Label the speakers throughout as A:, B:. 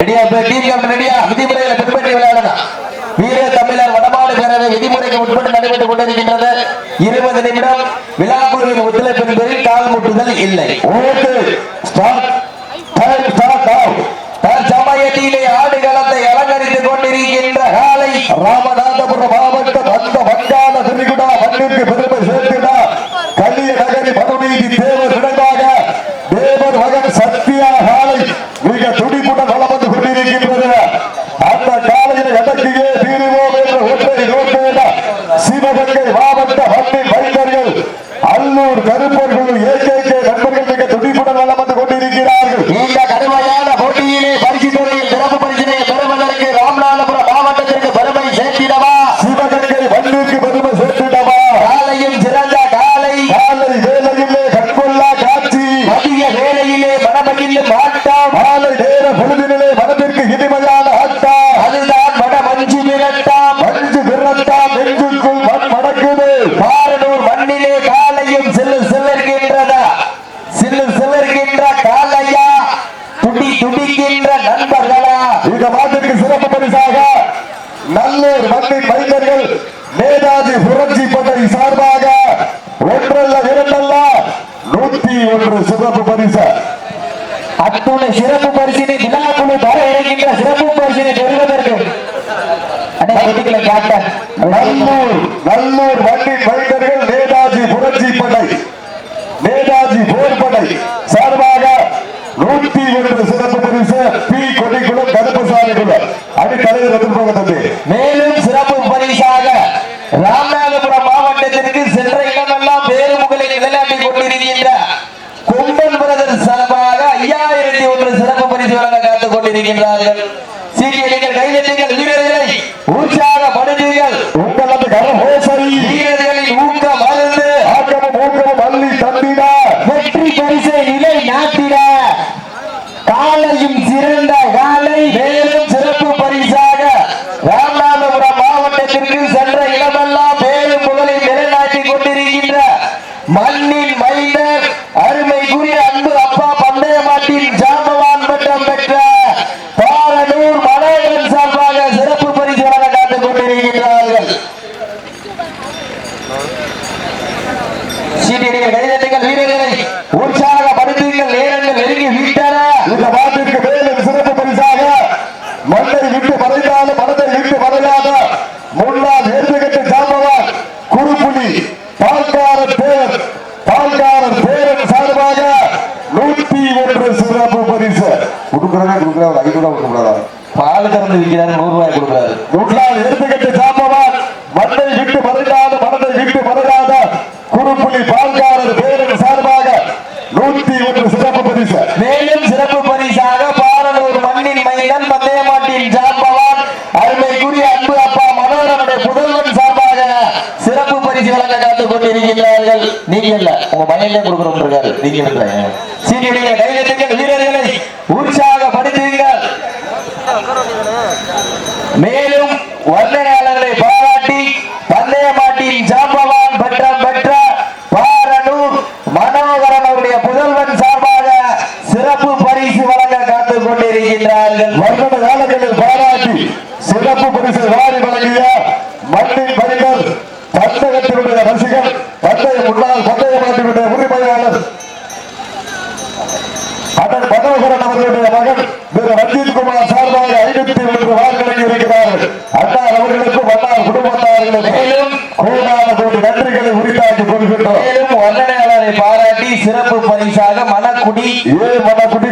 A: விதிமுறைகளை பின்பற்றி விளையாடணும். வீர தமிழர் வடமாடு பேரவை விதிமுறைக்கு உட்பட்டு நடைபெற்றுக் கொண்டிருக்கின்றது. 20 நிமிடம் விழாக்குழுவின் ஒத்துழைப்பின் பேரில் கால் முட்டுதல் இல்லை. தற்சமயத்திலே ஆடுகளத்தை அலங்கரித்துக் கொண்டிருக்கின்ற காலை ராமநாதபுரம் மாவட்டம் அந்த வங்காள திரிகுடா மண்ணிற்கு பெருமை சேர்த்துடா கலிய நகரி மனுநீதி தேவர் நினைவாக தேவர் மகன் சத்தியா காலை மிக துடிப்புடன் வளம் வந்து கொண்டிருக்கின்றது. அந்த காலையில் எதற்கையே தீருவோம் என்ற ஒற்றை நோக்கேட சிவகங்கை மாவட்ட மண்ணின் வைத்தர்கள் அல்லூர் கருப்பர்கள் ஏகேகே நண்பர்கள் மிக துடிப்புடன் வளம் வந்து கொண்டிருக்கிறார்கள். இந்த கடுமையான போட்டியிலே பரிசு துறையில் சிறப்பு பரிசினை பெறுவதற்கு ராமநாதபுரம் மாவட்டத்திற்கு பெருமை சேர்த்திடவா, சிவகங்கை மண்ணிற்கு பெருமை சேர்த்திடவா. காலையும் சிறந்த காலை, காலை வேலையிலே கண்கொள்ளா காட்சி, மதிய வேலையிலே மனமகிழ்ந்து ஆட்டம், காலை நேர பொழுதினிலே மனதிற்கு இனிமையான ஆட்டம், அதுதான் வட மஞ்சு விரட்டாம், மஞ்சு விரட்டாம் நெஞ்சுக்குள் மண் மடக்குது. பாரனூர் மண்ணிலே காலையும் சில்லு சில்லர்கின்றதா, சில்லு சில்லர்கின்ற காலையா, துடி துடிக்கின்ற நண்பர்களா. இந்த மாட்டிற்கு சிறப்பு பரிசாக நல்லூர் மண்ணின் மைந்தர்கள் நேதாஜி புரட்சி படை சார்பாக ஒன்றல்ல இரண்டல்ல 101 சிறப்பு பரிசு. அத்துணை சிறப்பு பரிசினை விழாக்குழு தர இருக்கின்ற சிறப்பு பரிசினை பெறுவதற்கு நல்லூர் மண்ணின் மைந்தர்கள் நேதாஜி புரட்சி படை, நேதாஜி போர்படை சார்பாக 101 சிறப்பு பரிசு பி கொடிக்குளம் கருப்பசாமி குளம் அடித்தலைவர் எதிர்ப்பு தம்பி. மேலும் சிறப்பு பரிசாக ராமநாதபுரம் மாவட்டத்திற்கு சென்ற இடமெல்லாம் பேருமுகளை நிலைநாட்டிக் கொண்டிருக்கின்ற கொம்பன் பிரதர் சார்பாக 5001 சிறப்பு பரிசு வழங்க காத்துக் கொண்டிருக்கின்றார்கள். சீக்கியர்கள் கைதட்டுங்கள், வீரர்களை உற்சாகப்படுத்துங்கள். உங்களது கரஹோசை வீரர்களின் ஊக்கம் அழுந்து ஆக்கமும் ஊக்கமும் அள்ளி தந்திட வெற்றி பரிசை நிலை நாட்டிட காலையும் சிறந்த காலை. மேலும் சிறப்பு பரிசாக ராமநாதபுரம் மாவட்டத்திற்கு சென்ற இடமெல்லாம் பேரும் புகழை நிலைநாட்டிக் கொண்டிருக்கின்ற மண்ணின் மைந்தர் அருமைக்குரிய அன்பு அப்பா பந்தய மாட்டின் ஜாம்பவான் பட்டம் பெற்ற பாரனூர் மனோகரன் சார்பாக சிறப்பு பரிசு வழங்க காத்துக் கொண்டிருக்கிறார்கள். கைதட்டுங்கள், வீரர்களை உற்சாகப்படுத்துங்கள். நேரங்கள் நெருங்கி விட்டன. இந்த மாட்டிற்கு மேலும் சிறப்பு பரிசாக மண்ணை விட்டு மறைந்தாலும் மனதை விட்டு மறையாத முன்னாள் ஏற்றுக்கட்டு ஜாம்பவான் குறுப்புலி பால்காரர் பேரன் சார்பாக 101 சிறப்பு பரிசு கொடுக்கிறதா கொடுக்கிறார். 5 ரூபாய் கொடுக்கிறார். பால் கறந்து விற்கிறார், 100 ரூபாய் கொடுக்கிறார். முன்னாள் ஏற்றுக்கட்டு ஜாம்பவான் மண்ணை விட்டு மறைந்தாலும் மனதை விட்டு மறையாத குறுப்புலி பால்காரர் பேரன் சார்பாக 101 சிறப்பு பரிசு. மேலும் சிறப்பு பரிசாக பாரனூர் மண்ணின் மைந்தன் பந்தய மாட்டின் ஜாம்பவான் அருமைக்குரிய அன்பு அப்பா மனோரனுடைய புதல்வன் சார்பாக சிறப்பு பரிசு வழங்க காத்துக் கொண்டிருக்கிறார்கள். நீங்க இல்ல, உங்க மனையிலே கொடுக்கிறோம் இருக்காரு. நீங்க சீனியருடைய கைதட்டுங்கள், வீரர்களை உற்சாகப்படுத்துங்கள். மேலும் வர்ணனையாளர்களை பாராட்டி பந்தய மாட்டின் ஜாம்பவான் பட்டம் பெற்ற பாரனூர் மனோகரன் அவருடைய புதல்வன் சார்பாக சிறப்பு பரிசு வழங்க காத்துக் கொண்டிருக்கின்றார்கள். வர்ணனையாளர்களில் பாராட்டி சிறப்பு பரிசு வாரி வழங்கிய மண்ணின் மைந்தர் பந்தயத்தினுடைய ரசிகர் பந்தய முன்னாள் பந்தய மாட்டினுடைய உரிமையாளர் அதன் மனோகரன் அவர்களுடைய மகன் திரு ரஞ்சித் குமார் சார்பாக 501 வார்களை இருக்கிறார்கள். அண்ணார் அவர்களுக்கும் அண்ணார் குடும்பத்தார்களும் மேலும் கோடான கோடி நன்றிகளை உரித்தாக்கிக் கொள்கின்றோம். மேலும் வர்ணனையாளரை பாராட்டி சிறப்பு பரிசாக மணக்குடி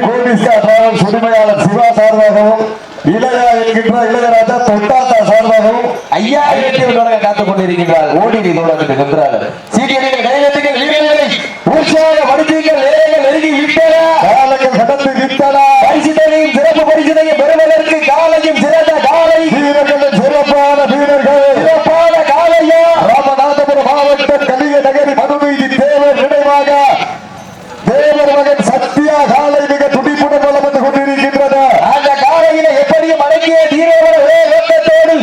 A: கோடிஸ்கா டிராவல்ஸ் உரிமையாளர் சிவா சார்பாகவும் இளையா என்கின்ற இளையராஜா தொட்டாத்தா சார்பாகவும் 5000 காத்துக் கொண்டிருக்கின்றார். ஓடிடி நின்றார்கள். சீக்கிரம் கைதட்டுங்கள், வீரர்களை உற்சாகப்படுத்துங்கள். நேரங்கள் நெருங்கி விட்டன, காலங்கள் கடந்து விட்டன. பரிசுத்தையும் சிறப்பு பரிசுத்தையும் பெறுவதற்கு காலையும் சிறந்த காலை, வீரர்களும் சிறப்பான வீரர்கள், சிறப்பான காலையா ராமநாதபுரம் மாவட்டம் கலிய நகரி மனுநீதி தேவர் நினைவாக தேவர் மகன் சத்தியா காலை மிக துடிப்புடன் வளம் வந்து கொண்டிருக்கின்றது. அந்த காலையில எப்படியும் அடங்கிய தீரோட வேகத்தோடு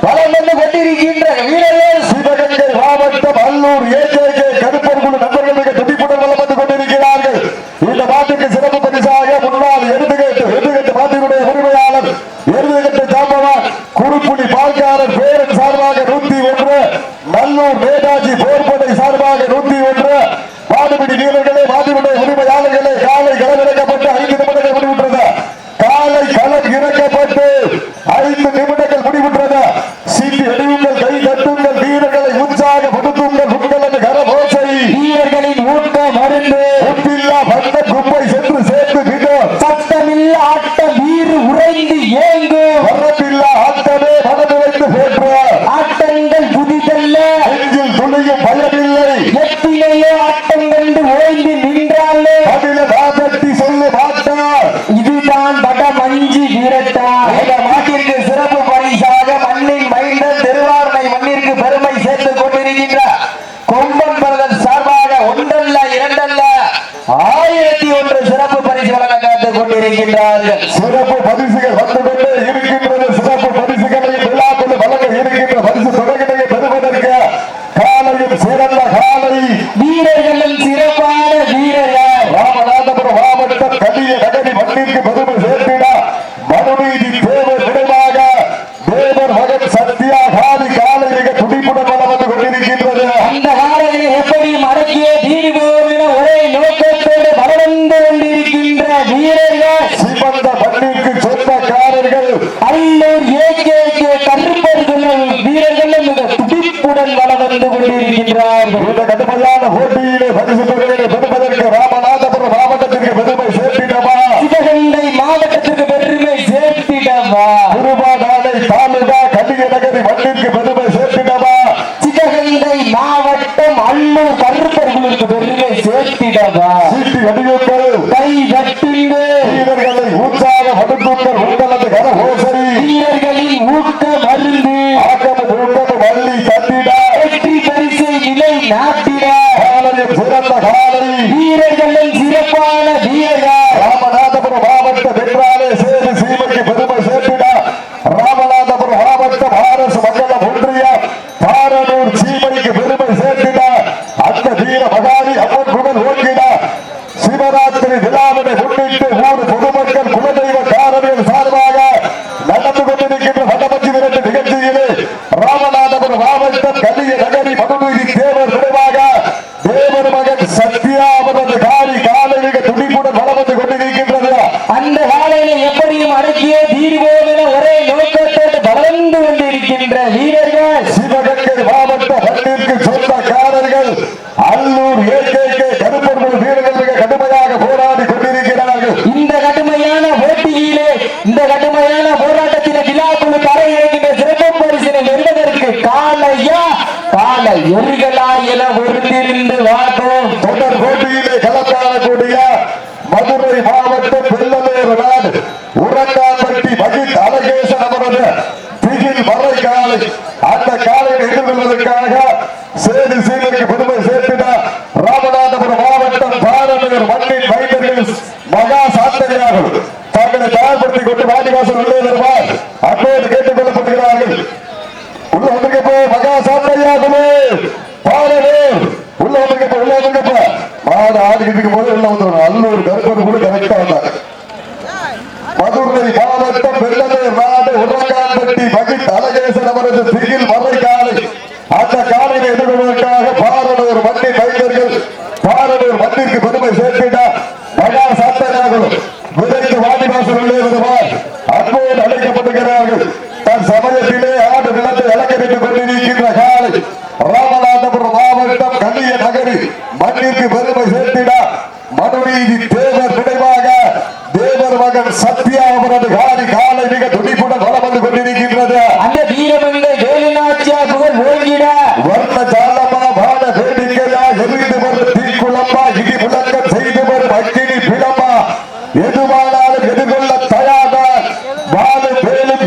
A: வளம் வந்து கொண்டிருக்கின்ற வீரர்கள் சிவகங்கை மாவட்டம் அல்லூர் ஏகேகே 5 நிமிடங்கள் முடிவுற்றது. சீட்டி அடியுங்கள், கை தட்டுங்கள், வீரர்களை உற்சாகப்படுத்துங்கள். உங்களது கரபோசை
B: வீரர்களின் ஊக்க மருந்து
A: உப்பில்லா பந்த குப்பை சென்று சேர்த்து விடு.
B: சத்தமில்லா ஆட்டம் வீர் உறைந்து ஏங்கு
A: வரப்பில்லா ஆட்டமே மனநிலைந்து போற்ற.
B: ஆட்டங்கள் புதிதல்ல
A: நெஞ்சில் துணியும் பயமில்லை.
B: எத்திலேயோ ஆட்டம் கண்டு ஓய்ந்து நின்றாலே
A: அதில தாசக்தி சொல்லு மாட்டார்.
B: இதுதான் வட மஞ்சி வீரட்டா.
A: இந்த மாட்டிற்கு சிறப்பு பரிசாக மண்ணின் மைந்தன் திருவாரணை மண்ணிற்கு பெருமை சேர்த்துக் கொண்டிருக்கின்ற கொம்பன் பிரதர் சார்பாக ஒன்றல்ல இரண்டல்ல 1001 சிறப்பு பரிசு வழங்க காத்துக் கொண்டிருக்கின்றார்கள். சிறப்பு பரிசுகள் வந்து கொண்டே இருக்கின்றது. சிறப்பு பரிசுகளை விழாக்குழு வழங்க இருக்கின்ற பரிசு தொடர்களை பெறுவதற்கு காலையும் சிறந்த காலை
B: வீரர்களின் சிறப்பான வீரர்கள்
A: ராமநாதபுரம் மாவட்டம் கலிய நகரி மண்ணிற்கு பெருமை சேர்த்திட மனுநீதி தேவர் விரைவாக தேவர் மகன் சத்யா காதி காலை மிக துடிப்புடன் வளம் வந்து கொண்டிருக்கின்றது.
B: அந்த காலையை எப்படி மடக்கிய தீர்வோம் என ஒரே நோக்கத்தோடு வளர்ந்து கொண்டிருக்கின்ற வீரர்கள்
A: சிவந்த மண்ணிற்கு சொந்தக்காரர்கள்
B: அல்லூர் ஏகேகே கருப்பர்கள் வீரர்களும் மிக துடிப்புடன் வளம் வந்து கொண்டிருக்கின்றார்கள்.
A: இந்த கடுமையான போட்டியிலே பரிசு தொகையை பெறுவதற்கு ராமநாதபுரம் மாவட்டத்திற்கு பெருமை சேர்த்திடவா,
B: சிவகங்கை மாவட்டத்திற்கு பெருமை சேர்த்திடவா,
A: குருபாடானை தாலுகா கலிய நகரி மண்ணிற்கு பெருமை சேர்த்திடவா,
B: சிவகங்கை மாவட்டம் அல்லூர் கருப்பர்களுக்கு பெருமை சேர்த்திடவா,
A: சீட்டி அடியுங்கள்,
B: கை தட்டுங்கள்,
A: வீரர்களை உற்சாகப்படுத்துங்கள். உங்களது கரகோசரி
B: வீரர்களின் ஊக்க மருந்து
A: ஆக்கமும் ஊக்கமும் வள்ளி தட்டிட
B: வெற்றி பரிசை நிலை நாட்டிட
A: காலையும் சிறந்த காலை
B: வீரர்களின் சிறப்பான வீரர்கள்
A: ராமநாதபுரம் மாவட்டம் என்றாலே சேரி சீமைக்கு பெருமை சேர்த்திட ராமநாதபுரம் மாவட்டம் அரசு மண்டலம் ஒன்றிய பாரனூர் சீமைக்கு பெருமை சேர்த்திட அந்த வீர மகாணி அம்மன் குகன் ஓட்டிட சிவராத்திரி விழாவினை முன்னிட்டு ஊர் பொதுமக்கள் குலதெய்வ காரணிகள் சார்பாக நடந்து கொண்டிருக்கின்ற வடமஞ்சி விரட்டு நிகழ்ச்சியிலே ராமநாதபுரம் மாவட்டம் கலிய நகரி மனுநீதி தேவர் விரைவாக தேவர் மகன் சத்யா அவரது காரி காலை மிக துடிப்புடன் வளம் வந்து கொண்டிருக்கின்றது.
B: அந்த காலையில எப்படியும் அடக்கிய தீர்வோம் என ஒரே நோக்கத்தோடு வளர்ந்து கொண்டிருக்கின்ற வீரர்கள்
A: சிவகங்கை மாவட்ட மண்ணிற்கு சொந்தக்காரர்கள் அல்லூர் ஏகேகே கருப்பர்கள் வீரர்கள் மிக கடுமையாக போராடி கொண்டிருக்கிறார்கள்.
B: இந்த கடுமையான போட்டியிலே இந்த கடுமையான போராட்டத்திலே விழாக்குழு கரை இறங்கின சிறப்பு பரிசினை வெல்வதற்கு காலையா கால எரிகளா என ஒருங்கிருந்து வாட்டோம்.
A: தொடர் போட்டியிலே களக்காணக்கூடிய மதுரை மாவட்டம் வெள்ளலூர் நாடு உரங்கான்பட்டி மகித் அழகேசன் அவரது திகில் மறை காலை அந்த காலையை எதிர்கொள்வதற்காக சேது சீலருக்கு பெருமை சேர்த்திட ராமநாதபுரம் மாவட்டம் பாரநகர் மண்ணின் மைந்தர்கள் மகா சாத்தனையார்கள் தங்களை தயார்படுத்திக் கொண்டு வாடிவாசல் உள்ளே வருவார் அப்போது கேட்டுக் கொள்ளப்படுகிறார்கள். உள்ள வந்திருக்கப்போ மகா சாத்தனையாகவே பாரனூர் உள்ள வந்திருக்கப்ப உள்ள வந்திருக்கப்ப மாடு ஆடிக்கிட்டு இருக்கும் போது உள்ள வந்துடும். அல்லூர் கருப்பது கூட கரெக்டா வந்தாங்க. மதுரை மாவட்டம் வெள்ளலூர் நாடு உரங்கான்பட்டி மகித் அழகேசன் அவரது திகில் மறை காலை அந்த காலையை எதிர்கொள்வதற்காக பாரனூர் மண்ணின் மைந்தர்கள் பாரனூர் மண்ணிற்கு பெருமை சேர்த்திட மகா சாத்தனார்கள் விரைந்து வாடிவாசல் உள்ளே வருவார் அன்போடு அழைக்கப்படுகிறார்கள். தன் சமயத்திலே ஆடு நிலத்தை அலங்கரித்துக் கொண்டிருக்கின்ற காலை ராமநாதபுரம் மாவட்டம் கலிய நகரி மண்ணிற்கு பெருமை சேர்த்திட மனுநீதி தேவர் விரைவாக தேவர் மகன் சத்யா அவரது காரி காலை மிக துடிப்புடன் வளம் வந்து கொண்டிருக்கின்றது.
B: அந்த வீரமங்கை வேலுநாச்சியா புகழ் ஓங்கிட
A: வர்ண ஜாலமா பாட வேடிக்கையா எரிந்து வரும் தீக்குளம்பா இடி முழக்கம் செய்து வரும் அக்கினி பிளமா எதுவானாலும் எதிர்கொள்ள தயாராக வாழும் வேலும்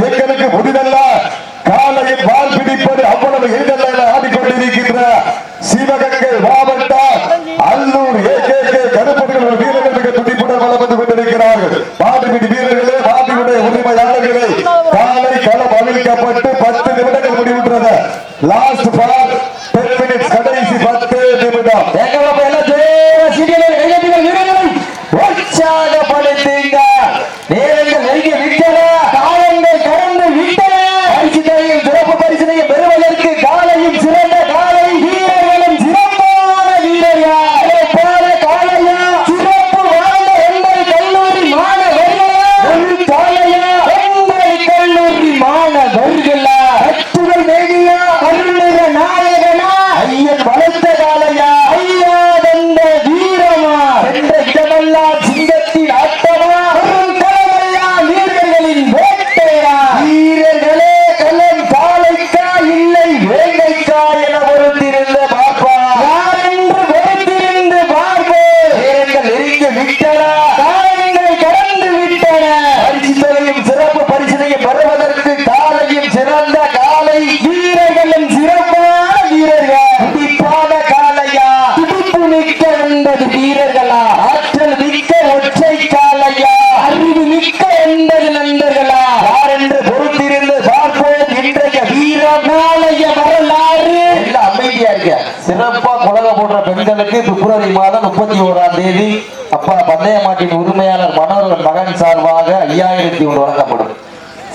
B: பெண்களுக்கு பிப்ரவரி மாதம் 31ஆம் தேதி அப்பா பந்தய மாட்டின் உரிமையாளர் மனோகரன் மகன் சார்பாக 5001 வழங்கப்படும்.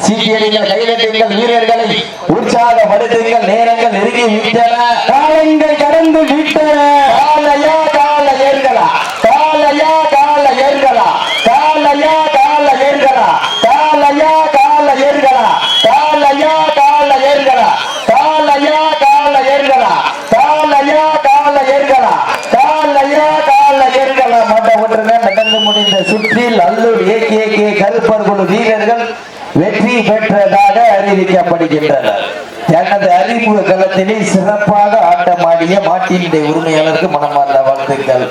B: சீட்டியடிகள், கைதட்டுங்கள், வீரர்களை உற்சாகப்படுத்துங்கள். நேரங்கள் நெருங்கி விட்டன, காலங்கள் கடந்து விட்டன. காலையா கால ஏர்களா, காலையா கால ஏர்களா, காலையா கால ஏர்களா, காலையா கால ஏர்களா, காலையா கால ஏர்களா, காலையா கால ஏர்களா, காலையா கால ஏர்களா, காலையா கால ஏர்களா. மண்டபத்துடன் நடந்து முடிந்த சுற்றில் அல்லூர் ஏகே கருப்பர் குழு வீரர்கள் வெற்றி பெற்றதாக அறிவிக்கப்படுகின்றனர். எனது அறிமுக களத்திலே சிறப்பாக ஆட்டமாடிய மாட்டினுடைய உரிமையாளருக்கு மனமார்ந்த வாழ்த்துக்கள்.